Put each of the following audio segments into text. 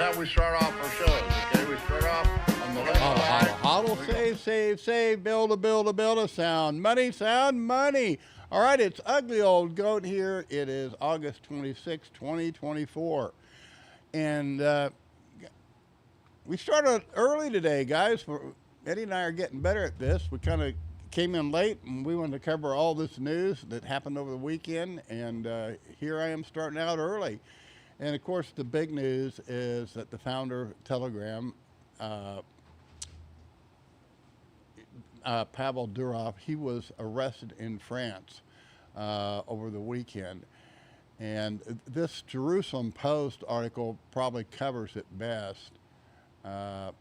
how we start off our shows, okay? We start off on the left side. Hodl, save, build a, sound money. All right, it's Ugly Old Goat here. It is August 26, 2024. And we started early today, guys. Eddie and I are getting better at this. We kind of came in late, and we wanted to cover all this news that happened over the weekend. And here I am starting out early. And of course, the big news is that the founder of Telegram, Pavel Durov, he was arrested in France over the weekend. And this Jerusalem Post article probably covers it best, and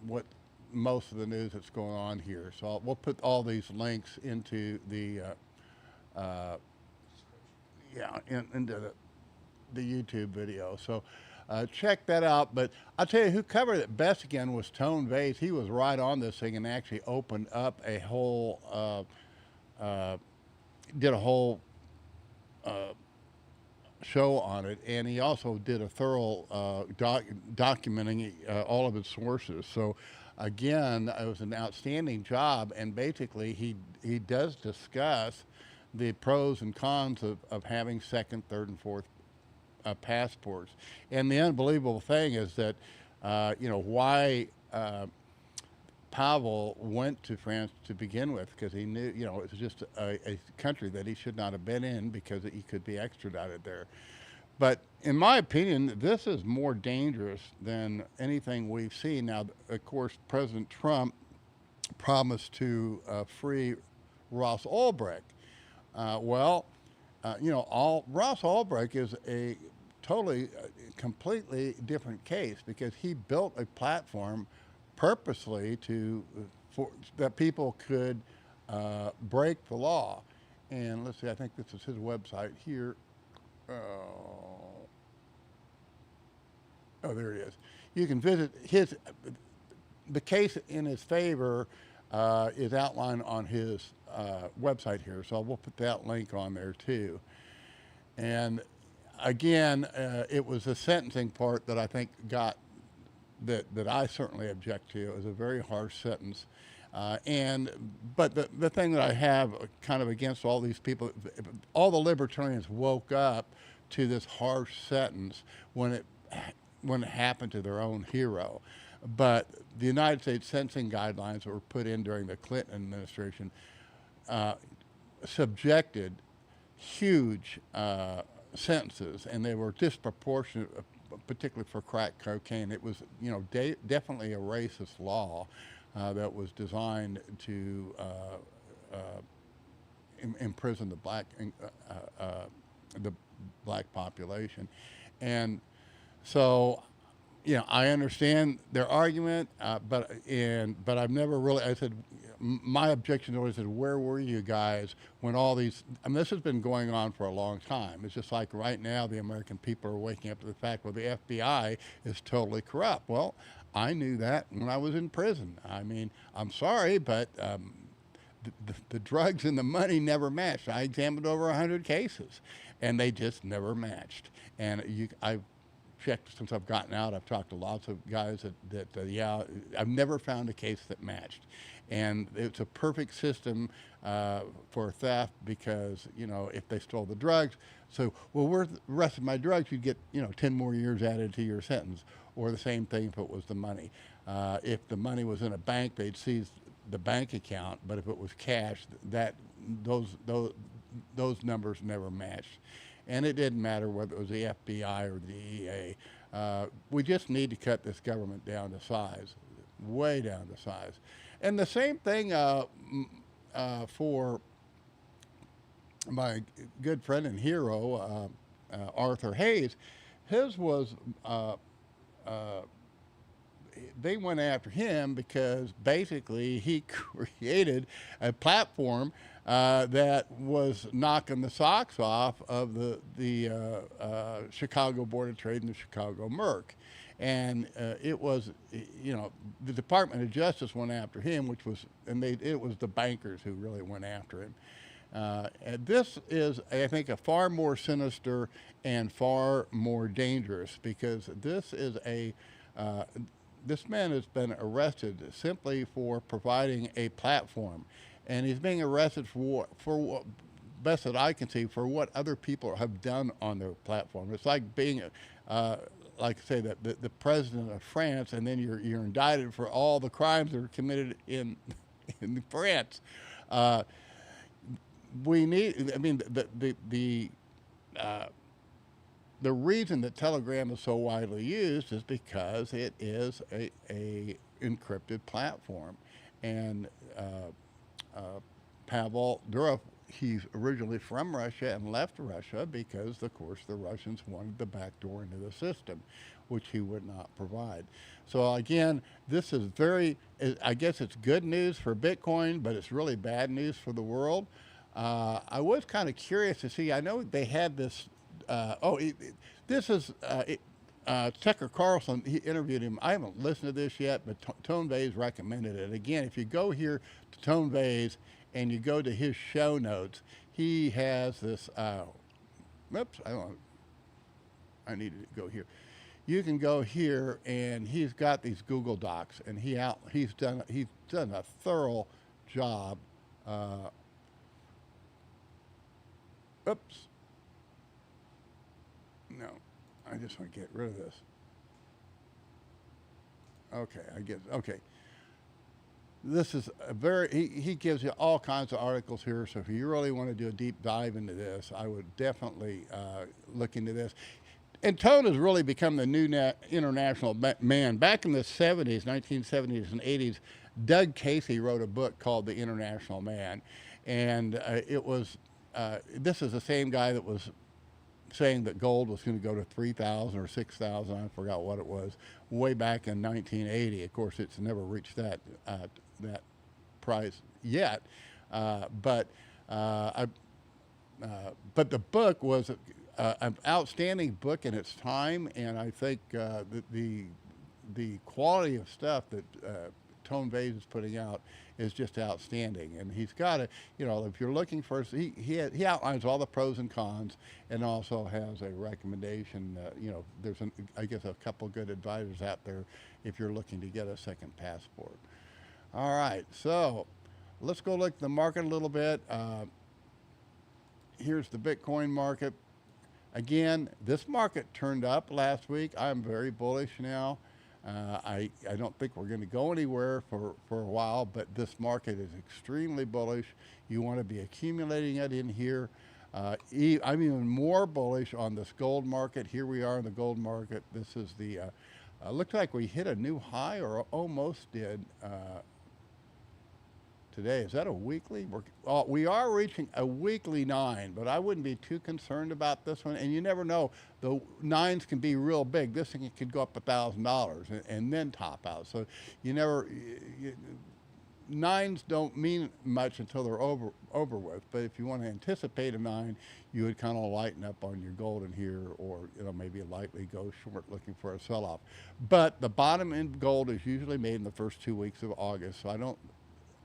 what most of the news that's going on here. So we'll put all these links into the into the YouTube video. So check that out. But I'll tell you who covered it best again was Tone Vase. He was right on this thing and actually opened up a whole, did a whole show on it. And he also did a thorough documenting all of its sources. So again, it was an outstanding job. And basically he does discuss the pros and cons of having second, third, and fourth passports. And the unbelievable thing is that, why Pavel went to France to begin with, because he knew, it was just a country that he should not have been in because he could be extradited there. But in my opinion, this is more dangerous than anything we've seen. Now, of course, President Trump promised to free Ross Ulbricht. Ross Ulbricht is a totally, completely different case because he built a platform purposely that people could break the law. And let's see, I think this is his website here. There it is. You can visit the case in his favor is outlined on his website here, so we'll put that link on there too. And again, it was the sentencing part that I think got that I certainly object to. It was a very harsh sentence. But the thing that I have kind of against all these people, all the libertarians woke up to this harsh sentence when it happened to their own hero. But the United States sentencing guidelines that were put in during the Clinton administration subjected huge sentences, and they were disproportionate, particularly for crack cocaine. It was, definitely a racist law that was designed to imprison the black population. And so, I understand their argument, but I've never really. I said my objection always said, where were you guys when all these? This has been going on for a long time. It's just like right now, the American people are waking up to the fact, well, the FBI is totally corrupt. Well, I knew that when I was in prison. I'm sorry, but the drugs and the money never matched. I examined over 100 cases, and they just never matched. And I've checked since I've gotten out. I've talked to lots of guys that I've never found a case that matched. And it's a perfect system for theft because, if they stole the drugs, so, where's the rest of my drugs? You'd get, 10 more years added to your sentence. Or the same thing if it was the money. If the money was in a bank, they'd seize the bank account. But if it was cash, those numbers never matched. And it didn't matter whether it was the FBI or the DEA. We just need to cut this government down to size, way down to size. And the same thing for my good friend and hero, Arthur Hayes. His was, they went after him because basically he created a platform that was knocking the socks off of the Chicago Board of Trade and the Chicago Merc. And it was, the Department of Justice went after him, it was the bankers who really went after him. And this is, I think, a far more sinister and far more dangerous because this is this man has been arrested simply for providing a platform, and he's being arrested for best that I can see, for what other people have done on their platform. It's like being, like I say, the president of France, and then you're indicted for all the crimes that are committed in in France. Uh, we need. I mean, the reason that Telegram is so widely used is because it is a encrypted platform, and uh, Pavel Durov, he's originally from Russia and left Russia because, of course, the Russians wanted the back door into the system, which he would not provide. So again, this is I guess it's good news for Bitcoin, but it's really bad news for the world. I was kind of curious to see, I know they had this, this is, Tucker Carlson, he interviewed him. I haven't listened to this yet, but Tone Vays recommended it. Again, if you go here to Tone Vays and you go to his show notes, he has this, oops, I needed to go here. You can go here, and he's got these Google Docs, and he's done a thorough job. Oops. No, I just want to get rid of this. Okay, okay. This is he gives you all kinds of articles here, so if you really want to do a deep dive into this, I would definitely look into this. And Tone has really become the new international man. Back in the 70s, 1970s and 80s, Doug Casey wrote a book called The International Man. And it was, this is the same guy that was saying that gold was going to go to 3,000 or 6,000, I forgot what it was, way back in 1980. Of course, it's never reached that price yet. But the book was an outstanding book in its time, and I think the quality of stuff that Tone Vays is putting out is just outstanding. And he's got it, if you're looking for, he outlines all the pros and cons, and also has a recommendation. There's I guess a couple good advisors out there if you're looking to get a second passport. All right, so let's go look at the market a little bit. Here's the Bitcoin market. Again, this market turned up last week. I'm very bullish now. I don't think we're going to go anywhere for a while, but this market is extremely bullish. You want to be accumulating it in here. I'm even more bullish on this gold market. Here we are in the gold market. This is the, looks like we hit a new high, or almost did, today. Is that a weekly? We are reaching a weekly 9, but I wouldn't be too concerned about this one. And you never know. The 9s can be real big. This thing could go up $1,000 and then top out. So you never, 9s don't mean much until they're over with. But if you want to anticipate a 9, you would kind of lighten up on your gold in here, or maybe lightly go short looking for a sell-off. But the bottom in gold is usually made in the first 2 weeks of August. So I don't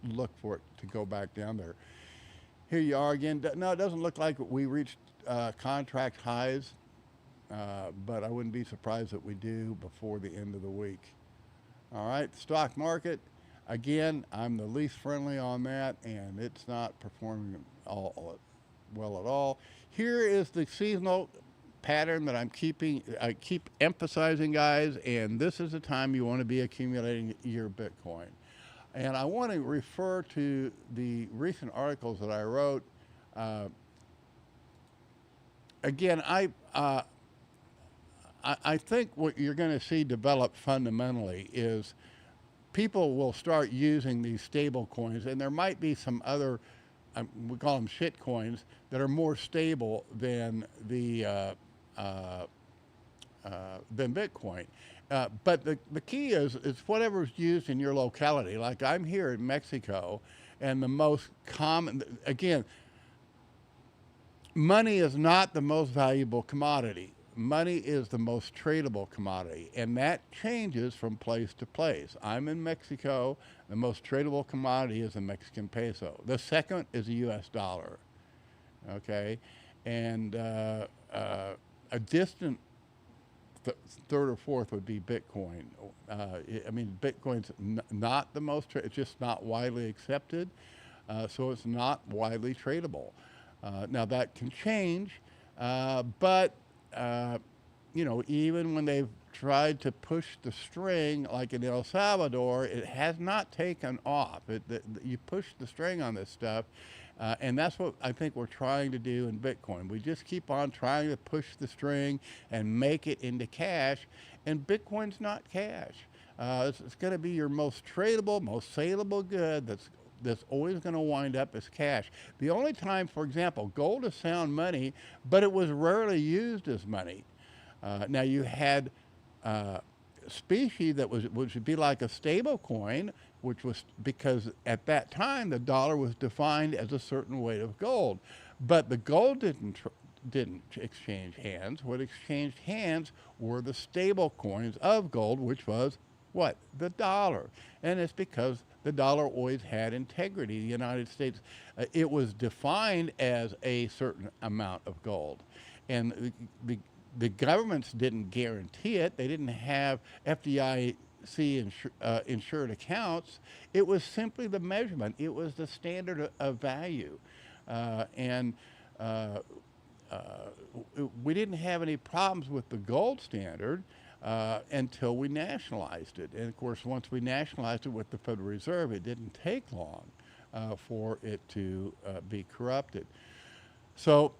look for it to go back down there. Here you are again. No, it doesn't look like we reached contract highs, but I wouldn't be surprised that we do before the end of the week. All right, stock market. Again, I'm the least friendly on that, and it's not performing well at all. Here is the seasonal pattern that I keep emphasizing, guys, and this is the time you want to be accumulating your Bitcoin. And I want to refer to the recent articles that I wrote. Again, I think what you're going to see develop fundamentally is people will start using these stable coins, and there might be some other, we call them shit coins, that are more stable than Bitcoin. But the key is whatever's used in your locality. Like I'm here in Mexico, and the most common, again, money is not the most valuable commodity. Money is the most tradable commodity, and that changes from place to place. I'm in Mexico. The most tradable commodity is the Mexican peso. The second is the U.S. dollar. okay, and a distant third or fourth would be Bitcoin. I mean, Bitcoin's not the most, it's just not widely accepted, so it's not widely tradable. Now that can change, but you know, even when they've tried to push the string, like in El Salvador, it has not taken off. You push the string on this stuff, and that's what I think we're trying to do in Bitcoin. We just keep on trying to push the string and make it into cash, and Bitcoin's not cash. It's going to be your most tradable, most saleable good that's always going to wind up as cash. The only time, for example, gold is sound money, but it was rarely used as money. Now you had specie that would be like a stable coin, which was because at that time the dollar was defined as a certain weight of gold, but the gold didn't exchange hands. What exchanged hands were the stable coins of gold, which was what? The dollar. And it's because the dollar always had integrity. The United States, it was defined as a certain amount of gold. And the governments didn't guarantee it. They didn't have FDIC insured accounts. It was simply the measurement. It was the standard of value. And we didn't have any problems with the gold standard until we nationalized it. And of course, once we nationalized it with the Federal Reserve, it didn't take long for it to be corrupted. So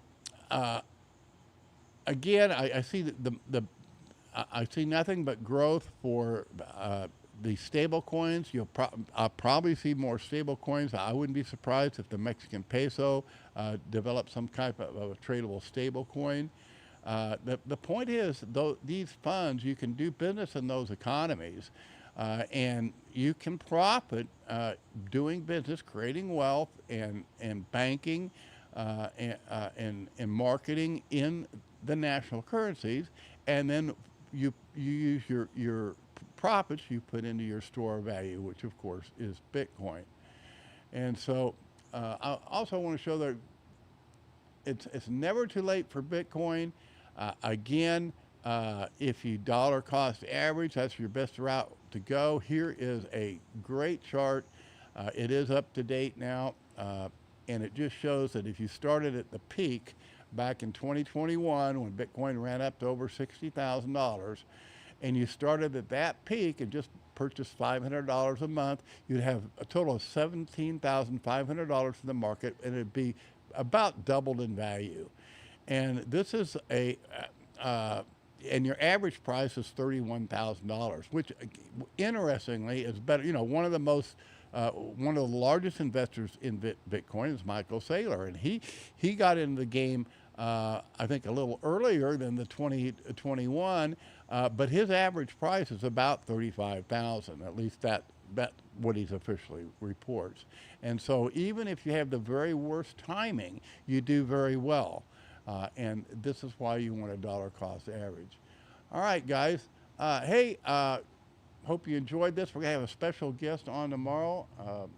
again, I see I see nothing but growth for the stable coins. I'll probably see more stable coins. I wouldn't be surprised if the Mexican peso developed some type of a tradable stable coin. The point is, though, these funds, you can do business in those economies, and you can profit doing business, creating wealth, and banking, and marketing in the national currencies, and then you use your profits you put into your store of value, which of course is Bitcoin. And so I also want to show that it's never too late for Bitcoin. Again, if you dollar cost average, that's your best route to go. Here is a great chart. It is up to date now, and it just shows that if you started at the peak back in 2021 when Bitcoin ran up to over $60,000, and you started at that peak and just purchased $500 a month, you'd have a total of $17,500 in the market, and it'd be about doubled in value. And this is and your average price is $31,000, which interestingly is better. You know, one of the largest investors in Bitcoin is Michael Saylor, and he got into the game I think a little earlier than the 2021, but his average price is about $35,000. At least that's what he's officially reports. And so even if you have the very worst timing, you do very well. And this is why you want a dollar cost average. All right, guys. Hey, hope you enjoyed this. We're going to have a special guest on tomorrow of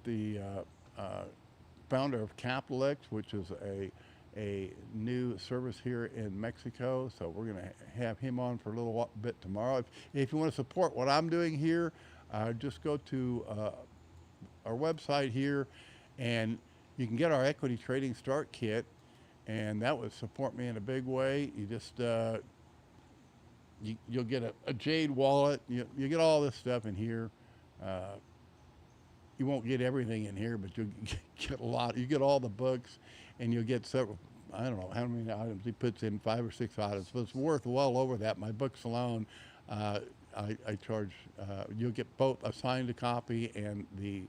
the founder of CapitalX, which is a new service here in Mexico. So we're going to have him on for a little bit tomorrow. If you want to support what I'm doing here, just go to our website here, and you can get our equity trading start kit, and that would support me in a big way. You just you'll get a Jade wallet. You get all this stuff in here. You won't get everything in here, but you'll get a lot. You get all the books, and you'll get several. I don't know how many items he puts in, 5 or 6 items, but it's worth well over that. My books alone, I charge. You'll get both a signed copy and the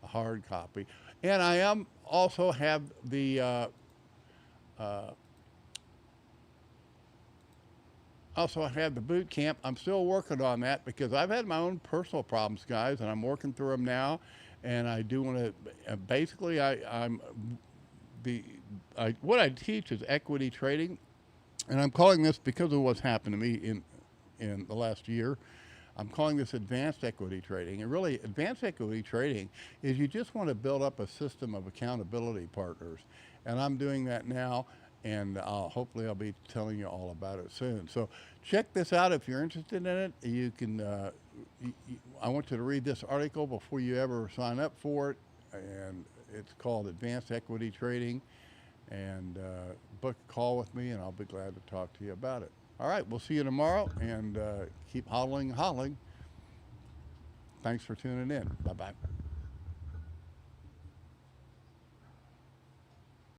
hard copy, and I also have the. Also had the boot camp. I'm still working on that because I've had my own personal problems, guys, and I'm working through them now. And I do want to, basically, what I teach is equity trading, and I'm calling this, because of what's happened to me in the last year, I'm calling this advanced equity trading. And really, advanced equity trading is you just want to build up a system of accountability partners. and I'm doing that now. And hopefully I'll be telling you all about it soon. So check this out if you're interested in it. You can. I want you to read this article before you ever sign up for it, and it's called Advanced Equity Trading. And book a call with me, and I'll be glad to talk to you about it. All right, we'll see you tomorrow, and keep hodling. Thanks for tuning in. Bye-bye.